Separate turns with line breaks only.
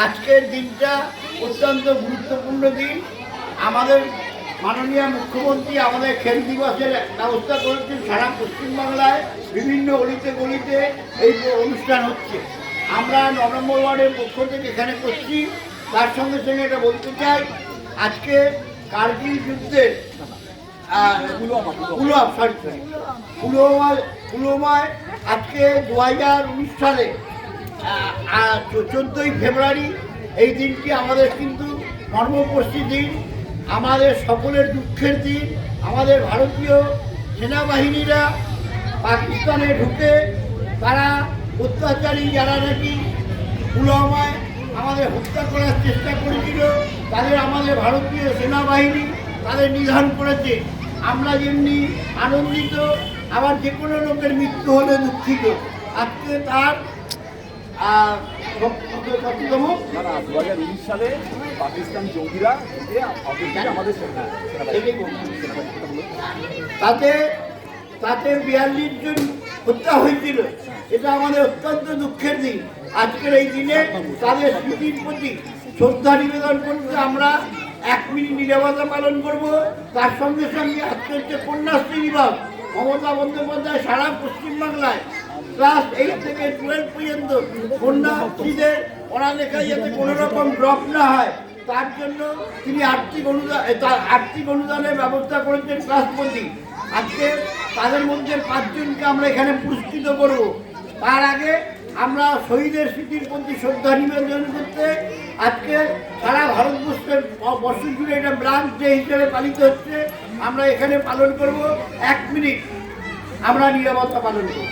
আজকের দিনটা অত্যন্ত গুরুত্বপূর্ণ দিন। আমাদের মাননীয় মুখ্যমন্ত্রী আমাদের খেল দিবসের ব্যবস্থা করেছেন। সারা পশ্চিমবাংলায় বিভিন্ন গলিতে গলিতে এই অনুষ্ঠান হচ্ছে। আমরা 9 নম্বর ওয়ার্ডের পক্ষ থেকে এখানে করছি। তার সঙ্গে সঙ্গে এটা বলতে চাই, আজকে কার্গিল যুদ্ধের পুলওয়ামায় আজকে 2019 সালে 14ই ফেব্রুয়ারি এই দিনটি আমাদের কিন্তু মর্মস্পর্শী দিন, আমাদের সকলের দুঃখের দিন। আমাদের ভারতীয় সেনাবাহিনীরা পাকিস্তানে ঢুকে তারা অত্যাচারী যারা নাকি পুলওয়ামায় আমাদের হত্যা করার চেষ্টা করেছিল, তাদের আমাদের ভারতীয় সেনাবাহিনী তাদের নিধন করেছে। আমরা যেমনি আনন্দিত, আবার যে কোনো লোকের মৃত্যু হলে দুঃখিত। আজকে তার
2019 সালে পাকিস্তান জঙ্গিরা আমাদের
তাতে 42 জন হত্যা হয়েছিল। এটা আমাদের অত্যন্ত দুঃখের দিন। আজকের এই দিনে তাদের স্মৃতির প্রতি শ্রদ্ধা নিবেদন করতে আমরা 1 মিনিট নীরবতা পালন করব। তার সঙ্গে সঙ্গে আজকের যে কন্যাশ্রী দিবস, মমতা বন্দ্যোপাধ্যায় সারা পশ্চিমবাংলায় ক্লাস 8 থেকে 12 পর্যন্ত কন্যাশ্রীদের পড়ালেখায় যাতে কোনো রকম ড্রপ না হয় তার জন্য তিনি আর্থিক অনুদানের ব্যবস্থা করেছেন ক্লাস প্রতি। আজকে তাদের মধ্যে 5 জনকে আমরা এখানে পুরস্কৃত করব। তার আগে আমরা শহীদের স্মৃতির প্রতি শ্রদ্ধা নিবেদন করতে আজকে সারা ভারতবর্ষের বর্ষ জুড়ে এটা ব্লাঙ্ক ডে হিসেবে পালিত হচ্ছে। আমরা এখানে পালন করব 1 মিনিট আমরা নীরবতা পালন করব।